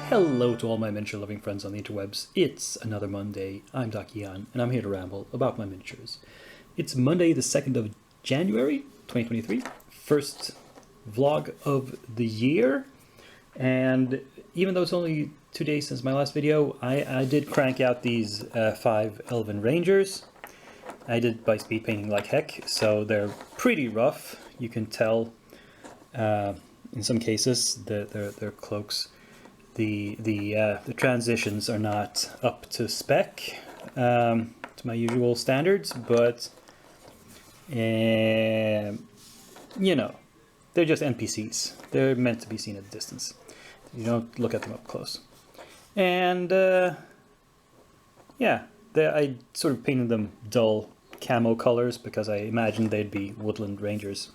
Hello to all my miniature loving friends on the interwebs. It's another Monday. I'm Dakian, and I'm here to ramble about my miniatures. It's Monday the 2nd of January 2023, first vlog of the year, and even though it's only 2 days since my last video, I did crank out these 5 Elven Rangers. I did by speed painting like heck, so they're pretty rough. You can tell in some cases their cloaks. The transitions are not up to spec, to my usual standards, but you know, they're just NPCs. They're meant to be seen at a distance. You don't look at them up close. And yeah, I sort of painted them dull camo colors because I imagined they'd be woodland rangers.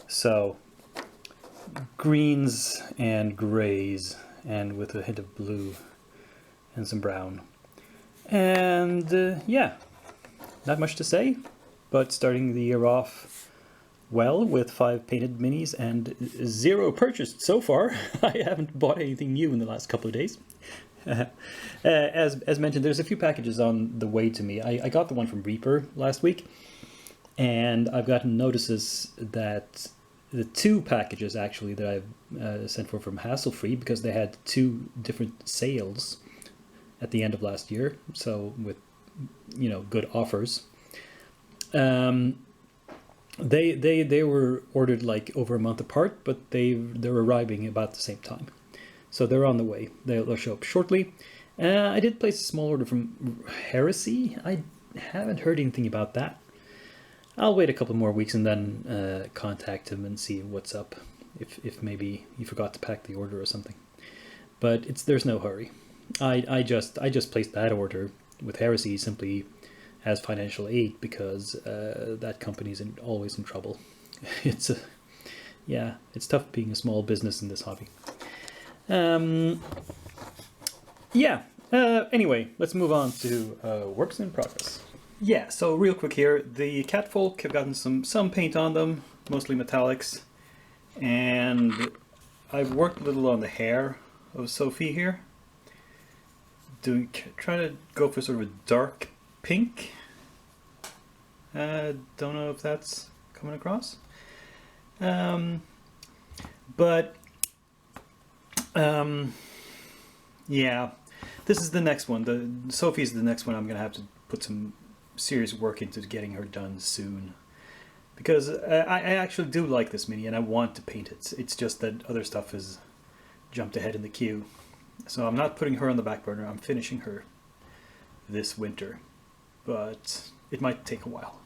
So greens and grays, and with a hint of blue and some brown. And yeah, not much to say, but starting the year off well with 5 painted minis and 0 purchased so far. I haven't bought anything new in the last couple of days. As mentioned, there's a few packages on the way to me. I got the one from Reaper last week, and I've gotten notices that the 2 packages actually that I've sent for from Hassle-Free, because they had 2 different sales at the end of last year, so with, you know, good offers. They were ordered like over a month apart, but they're arriving about the same time, so they're on the way. They'll show up shortly. I did place a small order from Heresy. I haven't heard anything about that. I'll wait a couple more weeks and then contact him and see what's up, if maybe he forgot to pack the order or something. But there's no hurry. I just placed that order with Heresy simply as financial aid, because that company's always in trouble. It's tough being a small business in this hobby. Anyway, let's move on to works in progress. Yeah, so real quick here, the catfolk have gotten some paint on them, mostly metallics, and I've worked a little on the hair of Sophie here. Trying to go for sort of a dark pink. Don't know if that's coming across. Yeah, this is the next one. Sophie's the next one. I'm gonna have to put some serious work into getting her done soon, because I actually do like this mini and I want to paint it. It's just that other stuff has jumped ahead in the queue, so I'm not putting her on the back burner. I'm finishing her this winter, but it might take a while.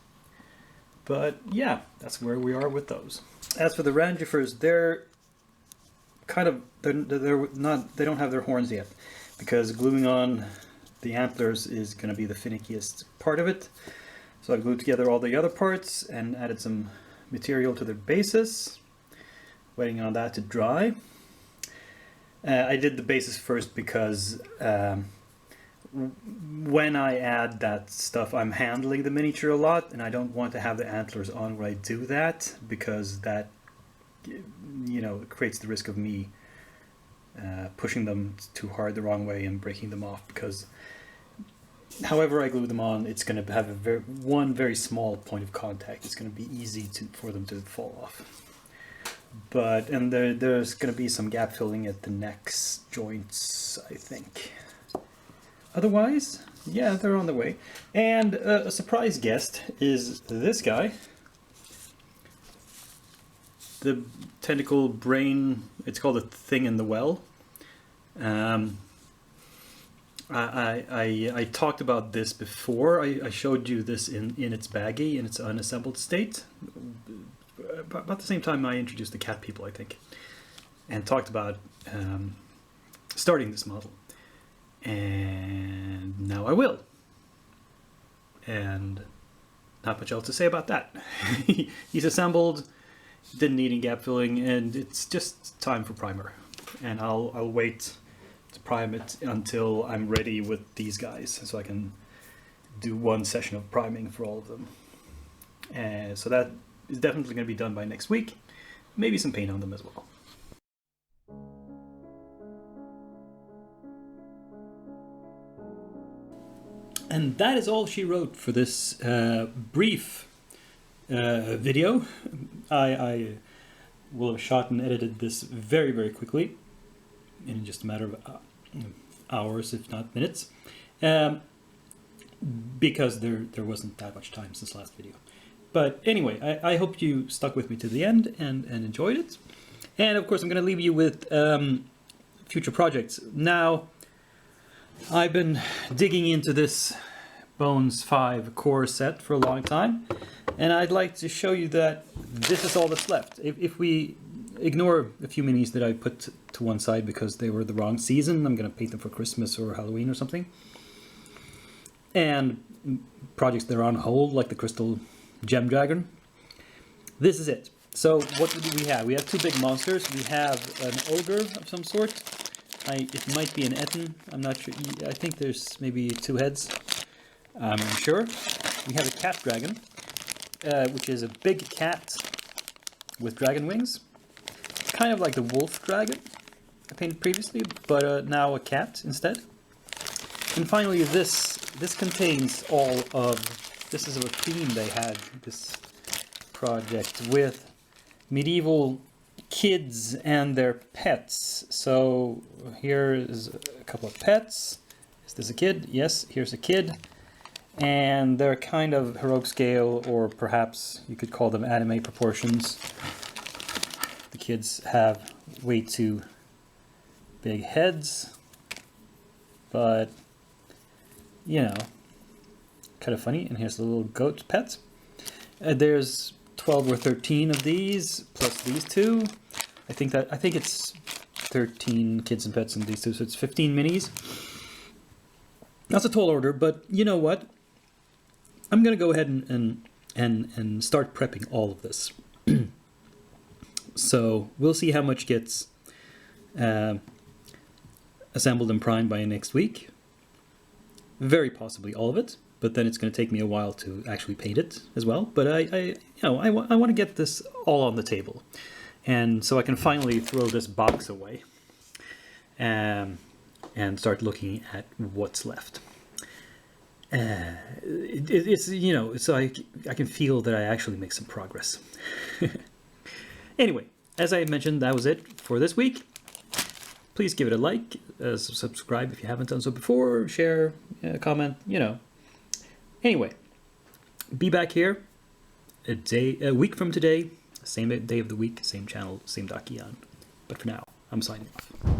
But yeah, that's where we are with those. As for the Rangifers, they don't have their horns yet, because gluing on the antlers is going to be the finickiest part of it. So I glued together all the other parts and added some material to their bases, waiting on that to dry. I did the bases first because when I add that stuff, I'm handling the miniature a lot, and I don't want to have the antlers on when I do that, because that, you know, creates the risk of me pushing them too hard the wrong way and breaking them off, because however I glue them on, it's going to have one very small point of contact. It's going to be easy for them to fall off. And there's going to be some gap filling at the neck's joints, I think. Otherwise, yeah, they're on the way. And a surprise guest is this guy. The tentacle brain, it's called a thing in the well. I talked about this before. I showed you this in its baggie, in its unassembled state. About the same time I introduced the cat people, I think. And talked about starting this model. And now I will. And not much else to say about that. He's assembled, didn't need any gap filling, and it's just time for primer. And I'll wait to prime it until I'm ready with these guys, so I can do one session of priming for all of them. So that is definitely going to be done by next week. Maybe some paint on them as well. And that is all she wrote for this brief video. I will have shot and edited this very, very quickly, in just a matter of hours, if not minutes, because there wasn't that much time since last video. But anyway, I hope you stuck with me to the end and enjoyed it. And of course, I'm going to leave you with future projects. Now, I've been digging into this Bones 5 core set for a long time, and I'd like to show you that this is all that's left. If we ignore a few minis that I put to one side because they were the wrong season, I'm going to paint them for Christmas or Halloween or something, and projects that are on hold, like the Crystal Gem Dragon, this is it. So what do we have? We have two big monsters. We have an ogre of some sort. It might be an Etten. I'm not sure. I think there's maybe two heads. I'm unsure. We have a cat dragon, which is a big cat with dragon wings. Kind of like the wolf dragon I painted previously, but now a cat instead. And finally, this contains all of... This is a theme they had, this project, with medieval kids and their pets. So here is a couple of pets. Is this a kid? Yes, here's a kid. And they're kind of heroic scale, or perhaps you could call them anime proportions. The kids have way too big heads, but you know, kind of funny. And here's the little goat pet. There's 12 or 13 of these plus these two. I think it's 13 kids and pets in these two, so it's 15 minis. That's a tall order, but you know what? I'm gonna go ahead and start prepping all of this. So we'll see how much gets assembled and primed by next week. Very possibly all of it, but then it's going to take me a while to actually paint it as well. But I want to get this all on the table, and so I can finally throw this box away and start looking at what's left. It's so I can feel that I actually make some progress. Anyway, as I mentioned, that was it for this week. Please give it a like, subscribe if you haven't done so before, share, comment, Anyway, be back here a week from today, same day of the week, same channel, same Dakian. But for now, I'm signing off.